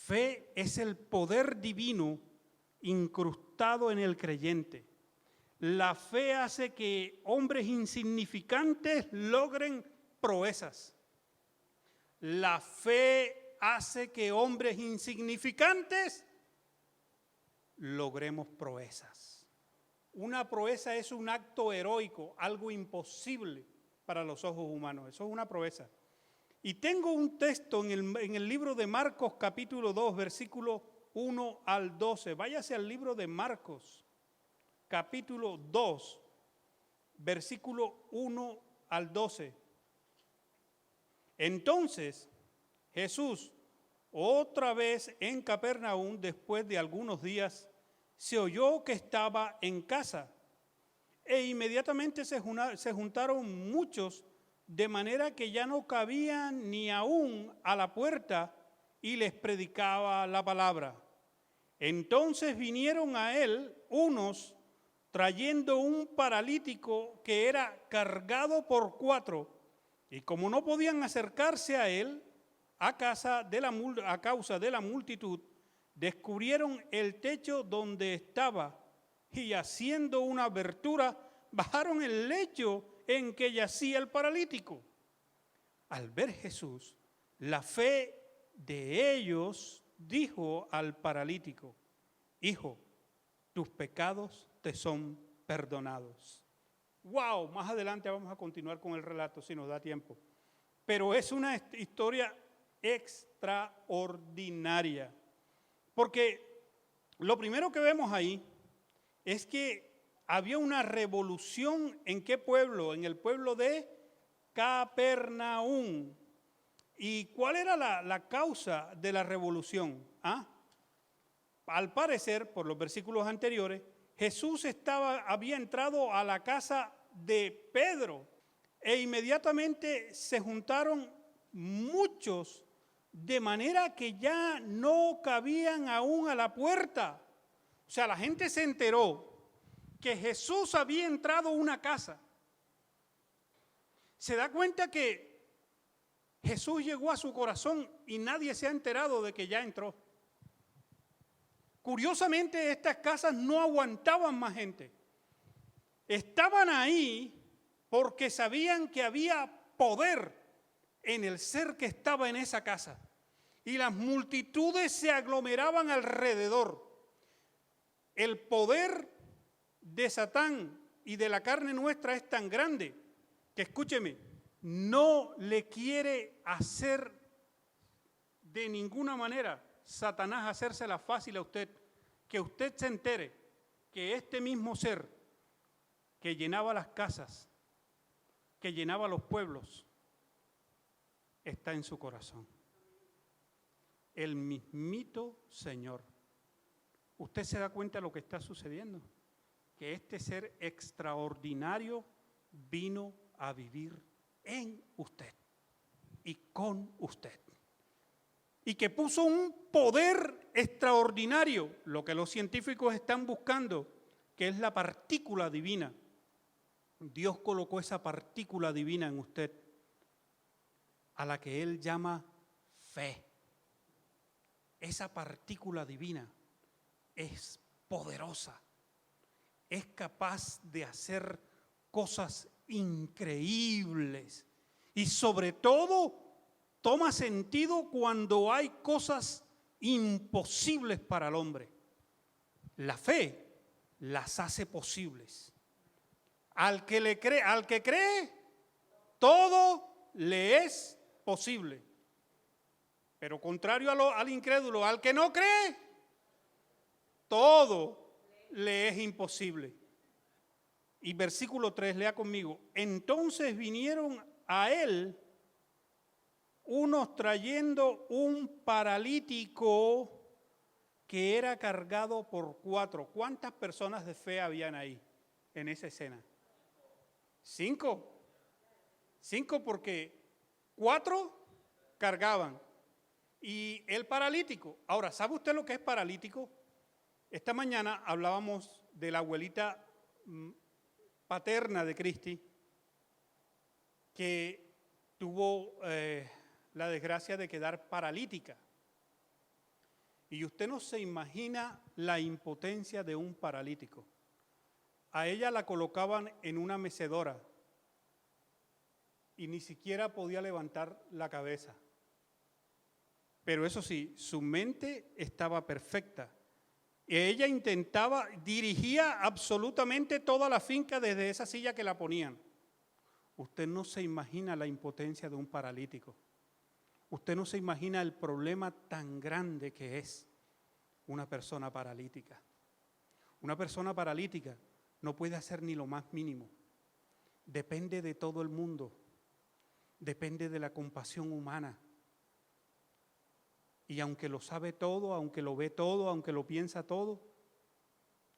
Fe es el poder divino incrustado en el creyente. La fe hace que hombres insignificantes logren proezas. La fe hace que hombres insignificantes logremos proezas. Una proeza es un acto heroico, algo imposible para los ojos humanos. Eso es una proeza. Y tengo un texto en el libro de Marcos, capítulo 2, versículo 1 al 12. Váyase al libro de Marcos, capítulo 2, versículo 1 al 12. Entonces, Jesús, otra vez en Capernaum, después de algunos días, se oyó que estaba en casa. E inmediatamente se juntaron muchos, de manera que ya no cabían ni aún a la puerta, y les predicaba la palabra. Entonces vinieron a él unos trayendo un paralítico que era cargado por 4, y como no podían acercarse a él a causa de la multitud, descubrieron el techo donde estaba, y haciendo una abertura, bajaron el lecho en que yacía el paralítico. Al ver Jesús la fe de ellos, dijo al paralítico: hijo, tus pecados te son perdonados. ¡Wow! Más adelante vamos a continuar con el relato si nos da tiempo. Pero es una historia extraordinaria. Porque lo primero que vemos ahí es que había una revolución. ¿En qué pueblo? En el pueblo de Capernaum. ¿Y cuál era la causa de la revolución? Al parecer, por los versículos anteriores, Jesús había entrado a la casa de Pedro e inmediatamente se juntaron muchos, de manera que ya no cabían aún a la puerta. O sea, la gente se enteró que Jesús había entrado a una casa. Se da cuenta que Jesús llegó a su corazón y nadie se ha enterado de que ya entró. Curiosamente, estas casas no aguantaban más gente. Estaban ahí porque sabían que había poder en el ser que estaba en esa casa. Y las multitudes se aglomeraban alrededor. El poder de Satán y de la carne nuestra es tan grande que, escúcheme, no le quiere hacer de ninguna manera Satanás hacérsela fácil a usted, que usted se entere que este mismo ser que llenaba las casas, que llenaba los pueblos, está en su corazón. El mismito Señor. ¿Usted se da cuenta de lo que está sucediendo? Que este ser extraordinario vino a vivir en usted y con usted. Y que puso un poder extraordinario, lo que los científicos están buscando, que es la partícula divina. Dios colocó esa partícula divina en usted, a la que Él llama fe. Esa partícula divina es poderosa, es capaz de hacer cosas increíbles y sobre todo toma sentido cuando hay cosas imposibles para el hombre. La fe las hace posibles. Al que cree, todo le es posible. Pero contrario al incrédulo, al que no cree, todo le es imposible. Y versículo 3, lea conmigo. Entonces vinieron a él unos trayendo un paralítico que era cargado por 4. ¿Cuántas personas de fe habían ahí en esa escena? 5. 5 porque 4 cargaban. Y el paralítico. Ahora, ¿sabe usted lo que es paralítico? Esta mañana hablábamos de la abuelita paterna de Cristi, que tuvo la desgracia de quedar paralítica. Y usted no se imagina la impotencia de un paralítico. A ella la colocaban en una mecedora y ni siquiera podía levantar la cabeza. Pero eso sí, su mente estaba perfecta. Ella dirigía absolutamente toda la finca desde esa silla que la ponían. Usted no se imagina la impotencia de un paralítico. Usted no se imagina el problema tan grande que es una persona paralítica. Una persona paralítica no puede hacer ni lo más mínimo. Depende de todo el mundo. Depende de la compasión humana. Y aunque lo sabe todo, aunque lo ve todo, aunque lo piensa todo,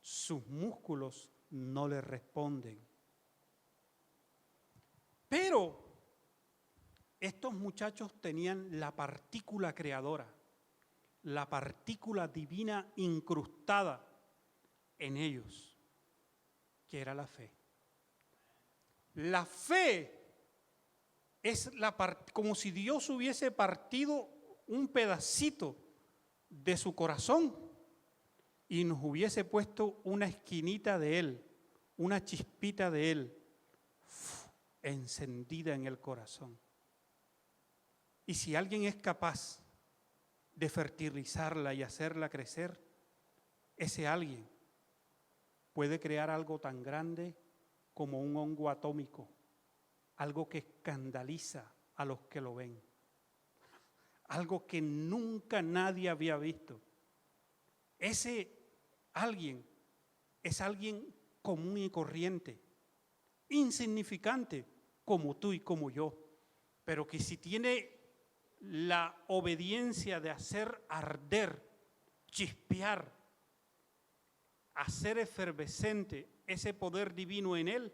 sus músculos no le responden. Pero estos muchachos tenían la partícula creadora, la partícula divina incrustada en ellos, que era la fe. La fe es como si Dios hubiese partido un pedacito de su corazón y nos hubiese puesto una esquinita de Él, una chispita de Él, encendida en el corazón. Y si alguien es capaz de fertilizarla y hacerla crecer, ese alguien puede crear algo tan grande como un hongo atómico, algo que escandaliza a los que lo ven, algo que nunca nadie había visto. Ese alguien es alguien común y corriente, insignificante como tú y como yo, pero que si tiene la obediencia de hacer arder, chispear, hacer efervescente ese poder divino en él,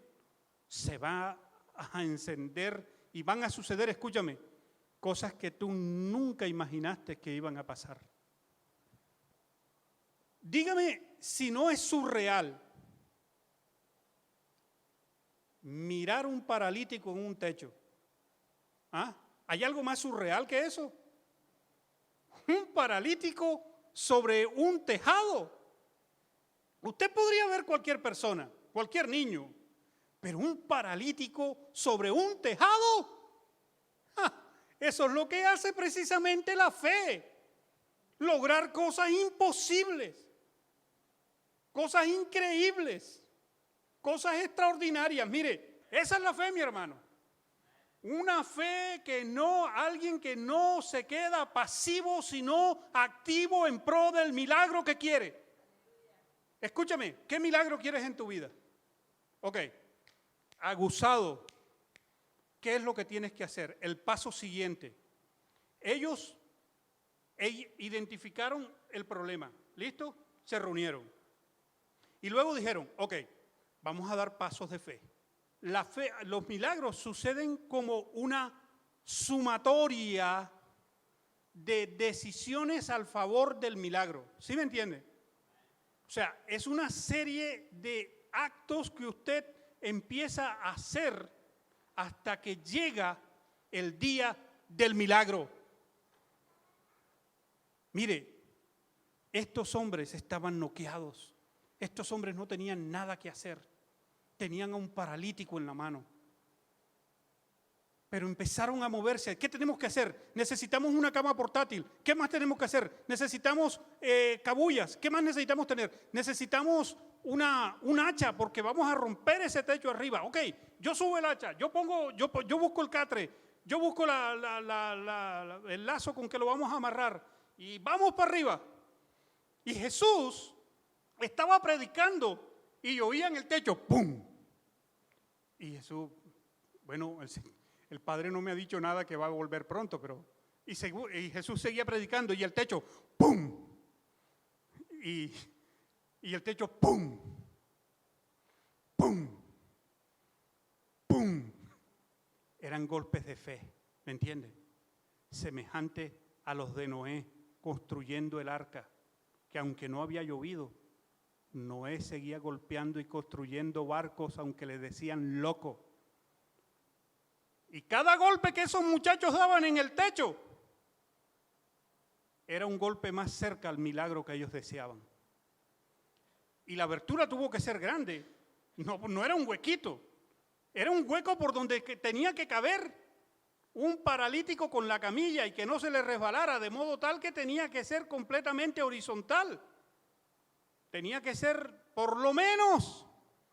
se va a encender y van a suceder, escúchame, cosas que tú nunca imaginaste que iban a pasar. Dígame si no es surreal mirar un paralítico en un techo. ¿Ah? ¿Hay algo más surreal que eso? Un paralítico sobre un tejado. Usted podría ver cualquier persona, cualquier niño, pero un paralítico sobre un tejado, eso es lo que hace precisamente la fe. Lograr cosas imposibles, cosas increíbles, cosas extraordinarias. Mire, esa es la fe, mi hermano. Una fe alguien que no se queda pasivo, sino activo en pro del milagro que quiere. Escúchame, ¿qué milagro quieres en tu vida? Ok, aguzado, ¿qué es lo que tienes que hacer? El paso siguiente. Ellos identificaron el problema, ¿listo? Se reunieron. Y luego dijeron, ok, vamos a dar pasos de fe. La fe, los milagros suceden como una sumatoria de decisiones al favor del milagro. ¿Sí me entiende? O sea, es una serie de actos que usted empieza a hacer hasta que llega el día del milagro. Mire, estos hombres estaban noqueados. Estos hombres no tenían nada que hacer. Tenían a un paralítico en la mano. Pero empezaron a moverse. ¿Qué tenemos que hacer? Necesitamos una cama portátil. ¿Qué más tenemos que hacer? Necesitamos cabullas. ¿Qué más necesitamos tener? Necesitamos un hacha porque vamos a romper ese techo arriba. Ok, yo subo el hacha, yo busco el catre, yo busco el lazo con que lo vamos a amarrar y vamos para arriba. Y Jesús estaba predicando y oía en el techo, ¡pum! Y Jesús, bueno, el Padre no me ha dicho nada que va a volver pronto, pero y Jesús seguía predicando y el techo, ¡pum! Y el techo, ¡pum! ¡Pum! ¡Pum! Eran golpes de fe, ¿me entiende? Semejante a los de Noé construyendo el arca, que aunque no había llovido, Noé seguía golpeando y construyendo barcos aunque le decían loco. Y cada golpe que esos muchachos daban en el techo era un golpe más cerca al milagro que ellos deseaban. Y la abertura tuvo que ser grande, no era un huequito, era un hueco por donde tenía que caber un paralítico con la camilla y que no se le resbalara, de modo tal que tenía que ser completamente horizontal. Tenía que ser por lo menos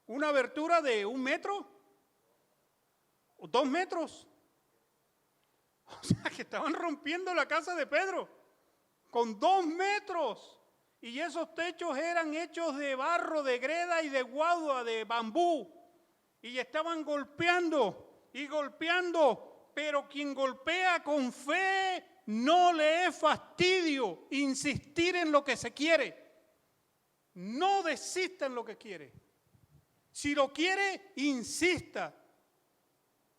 una abertura de 1 metro o 2 metros. O sea que estaban rompiendo la casa de Pedro con 2 metros. Y esos techos eran hechos de barro, de greda y de guadua, de bambú. Y estaban golpeando y golpeando. Pero quien golpea con fe no le es fastidio insistir en lo que se quiere. No desista en lo que quiere. Si lo quiere, insista.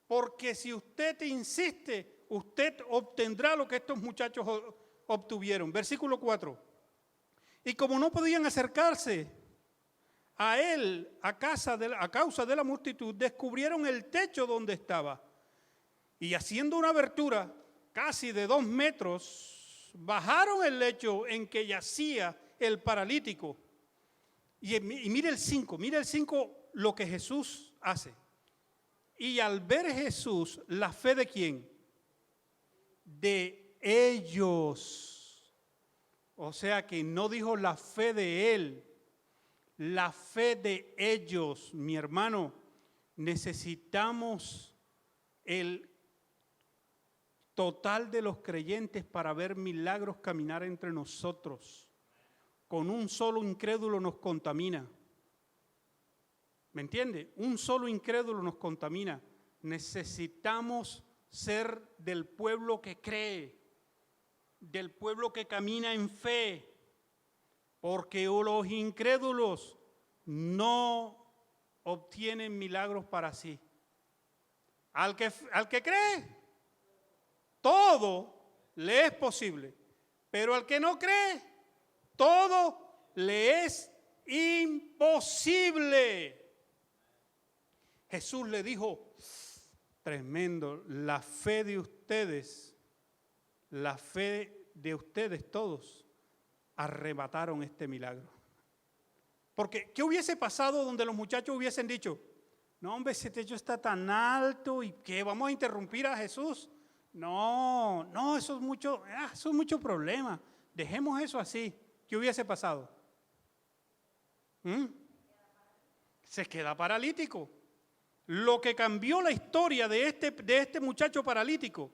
Porque si usted insiste, usted obtendrá lo que estos muchachos obtuvieron. Versículo 4. Y como no podían acercarse a él a causa de la multitud, descubrieron el techo donde estaba. Y haciendo una abertura casi de 2 metros, bajaron el lecho en que yacía el paralítico. Y mire el 5 lo que Jesús hace. Y al ver Jesús, la fe de ¿quién? De ellos. O sea que no dijo la fe de él, la fe de ellos. Mi hermano, necesitamos el total de los creyentes para ver milagros caminar entre nosotros. Con un solo incrédulo nos contamina. ¿Me entiende? Un solo incrédulo nos contamina. Necesitamos ser del pueblo que cree, del pueblo que camina en fe, porque los incrédulos no obtienen milagros para sí. Al que cree, todo le es posible, pero al que no cree, todo le es imposible. Jesús le dijo, tremendo, la fe de ustedes todos arrebataron este milagro. Porque, ¿qué hubiese pasado donde los muchachos hubiesen dicho, no hombre, ese techo está tan alto y ¿qué? ¿Vamos a interrumpir a Jesús? No, eso es mucho problema. Dejemos eso así. ¿Qué hubiese pasado? Se queda paralítico. Lo que cambió la historia de este muchacho paralítico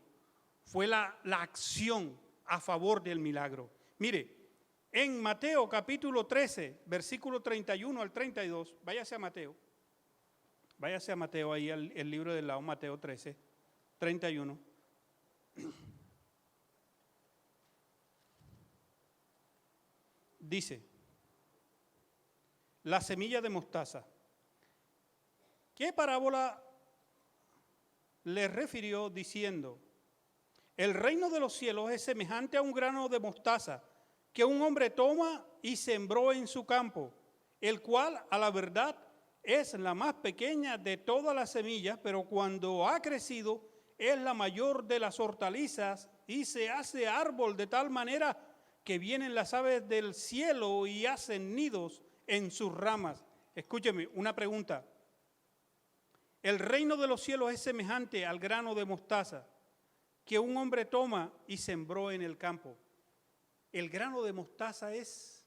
fue la acción a favor del milagro. Mire, en Mateo capítulo 13, versículo 31 al 32, váyase a Mateo ahí el libro del lado, Mateo 13, 31. Dice, la semilla de mostaza. ¿Qué parábola le refirió diciendo? El reino de los cielos es semejante a un grano de mostaza que un hombre toma y sembró en su campo, el cual a la verdad es la más pequeña de todas las semillas, pero cuando ha crecido es la mayor de las hortalizas y se hace árbol de tal manera que vienen las aves del cielo y hacen nidos en sus ramas. Escúcheme, una pregunta. El reino de los cielos es semejante al grano de mostaza que un hombre toma y sembró en el campo. El grano de mostaza es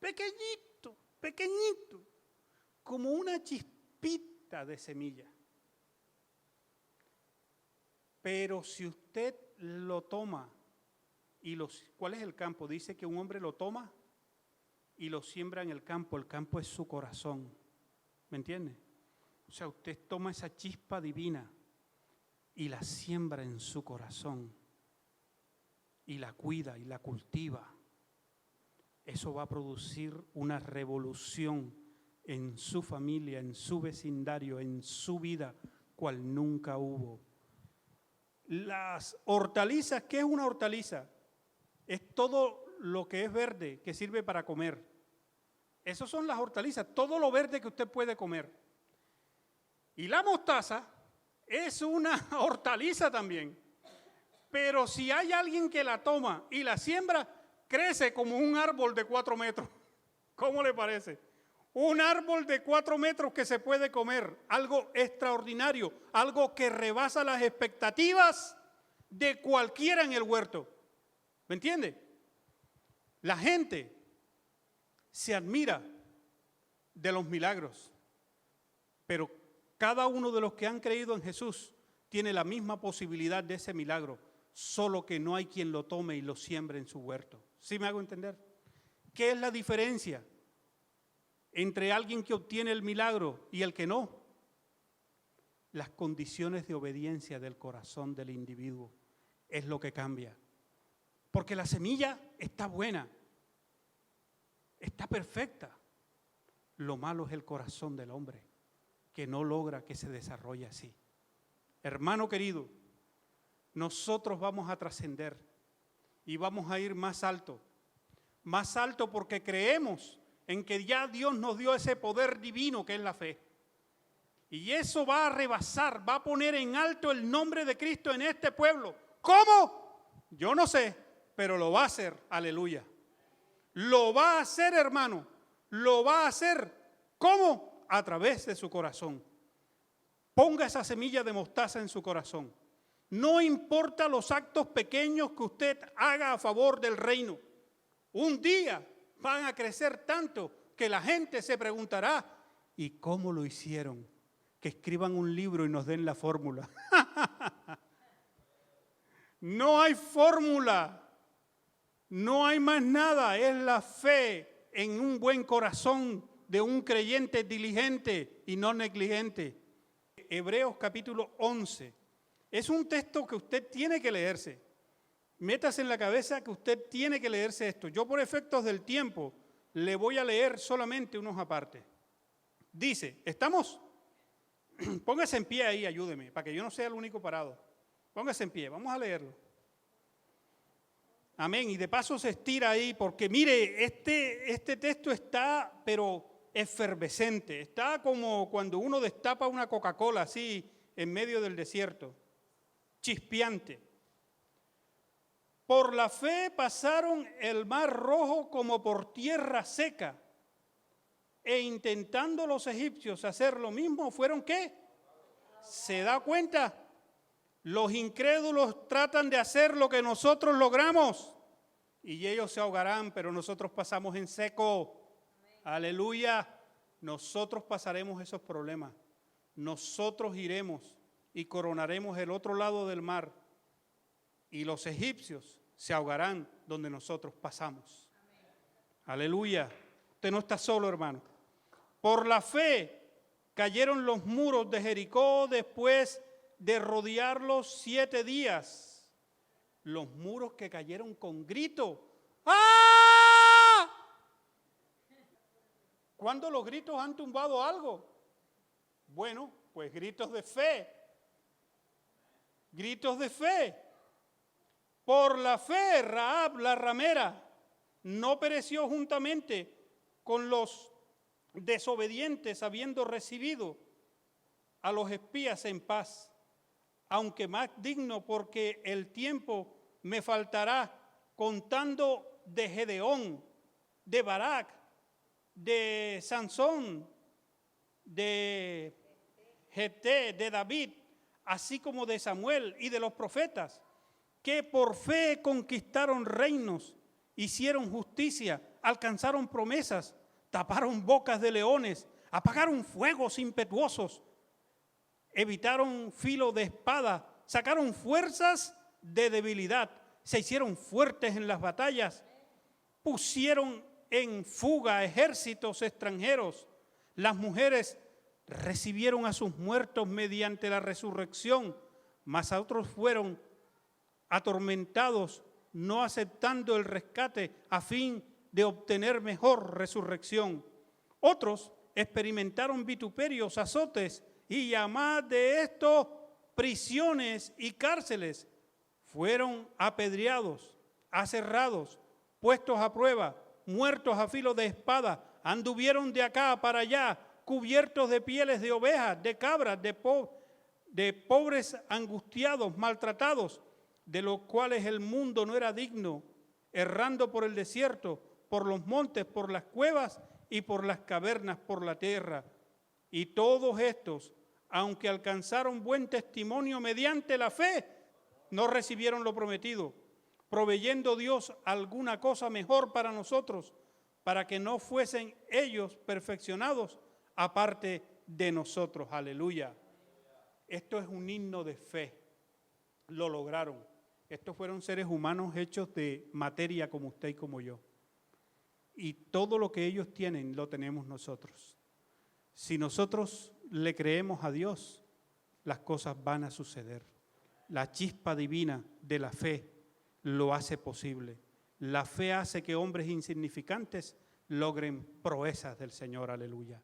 pequeñito, como una chispita de semilla. Pero si usted lo toma ¿cuál es el campo? Dice que un hombre lo toma y lo siembra en el campo es su corazón. ¿Me entiende? O sea, usted toma esa chispa divina y la siembra en su corazón y la cuida y la cultiva. Eso va a producir una revolución en su familia, en su vecindario, en su vida, cual nunca hubo. Las hortalizas, ¿qué es una hortaliza? Es todo lo que es verde, que sirve para comer. Esas son las hortalizas, todo lo verde que usted puede comer. Y la mostaza es una hortaliza también, Pero si hay alguien que la toma y la siembra, crece como un árbol de 4 metros. ¿Cómo le parece? Un árbol de 4 metros que se puede comer, algo extraordinario, algo que rebasa las expectativas de cualquiera en el huerto. ¿Me entiende? La gente se admira de los milagros, pero cada uno de los que han creído en Jesús tiene la misma posibilidad de ese milagro, solo que no hay quien lo tome y lo siembre en su huerto. ¿Sí me hago entender? ¿Qué es la diferencia entre alguien que obtiene el milagro y el que no? Las condiciones de obediencia del corazón del individuo es lo que cambia. Porque la semilla está buena, está perfecta. Lo malo es el corazón del hombre, que no logra que se desarrolle así. Hermano querido, nosotros vamos a trascender y vamos a ir más alto porque creemos en que ya Dios nos dio ese poder divino que es la fe. Y eso va a rebasar, va a poner en alto el nombre de Cristo en este pueblo. ¿Cómo? Yo no sé, pero lo va a hacer, aleluya. Lo va a hacer, hermano, lo va a hacer. ¿Cómo? A través de su corazón. Ponga esa semilla de mostaza en su corazón. No importa los actos pequeños que usted haga a favor del reino. Un día van a crecer tanto que la gente se preguntará, ¿y cómo lo hicieron? Que escriban un libro y nos den la fórmula. No hay fórmula. No hay más nada. Es la fe en un buen corazón de un creyente diligente y no negligente. Hebreos capítulo 11. Es un texto que usted tiene que leerse. Métase en la cabeza que usted tiene que leerse esto. Yo por efectos del tiempo le voy a leer solamente unos apartes. Dice, ¿estamos? Póngase en pie ahí, ayúdeme, para que yo no sea el único parado. Póngase en pie, vamos a leerlo. Amén. Y de paso se estira ahí porque mire, este texto está, pero efervescente. Está como cuando uno destapa una Coca-Cola así en medio del desierto. Chispeante. Por la fe pasaron el mar rojo como por tierra seca. E intentando los egipcios hacer lo mismo, ¿fueron qué? ¿Se da cuenta? Los incrédulos tratan de hacer lo que nosotros logramos y ellos se ahogarán, pero nosotros pasamos en seco. Aleluya. Nosotros pasaremos esos problemas. Nosotros iremos y coronaremos el otro lado del mar y los egipcios se ahogarán donde nosotros pasamos. Aleluya. Usted no está solo, hermano. Por la fe cayeron los muros de Jericó después de rodearlos 7 días. Los muros que cayeron con grito. ¡Ah! ¿Cuándo los gritos han tumbado algo? Bueno, pues gritos de fe. Gritos de fe. Por la fe, Rahab, la ramera, no pereció juntamente con los desobedientes, habiendo recibido a los espías en paz, aunque más digno, porque el tiempo me faltará, contando de Gedeón, de Barak, de Sansón, de Jefté, de David, así como de Samuel y de los profetas, que por fe conquistaron reinos, hicieron justicia, alcanzaron promesas, taparon bocas de leones, apagaron fuegos impetuosos, evitaron filo de espada, sacaron fuerzas de debilidad, se hicieron fuertes en las batallas, pusieron en fuga ejércitos extranjeros. Las mujeres recibieron a sus muertos mediante la resurrección, mas a otros fueron atormentados, no aceptando el rescate a fin de obtener mejor resurrección. Otros experimentaron vituperios, azotes y además de esto, prisiones y cárceles. Fueron apedreados, aserrados, puestos a prueba, muertos a filo de espada, anduvieron de acá para allá, cubiertos de pieles de ovejas, de cabras, de pobres angustiados, maltratados, de los cuales el mundo no era digno, errando por el desierto, por los montes, por las cuevas y por las cavernas, por la tierra. Y todos estos, aunque alcanzaron buen testimonio mediante la fe, no recibieron lo prometido, proveyendo Dios alguna cosa mejor para nosotros, para que no fuesen ellos perfeccionados aparte de nosotros. Aleluya. Esto es un himno de fe. Lo lograron. Estos fueron seres humanos hechos de materia como usted y como yo. Y todo lo que ellos tienen lo tenemos nosotros. Si nosotros le creemos a Dios, las cosas van a suceder. La chispa divina de la fe lo hace posible. La fe hace que hombres insignificantes logren proezas del Señor. Aleluya.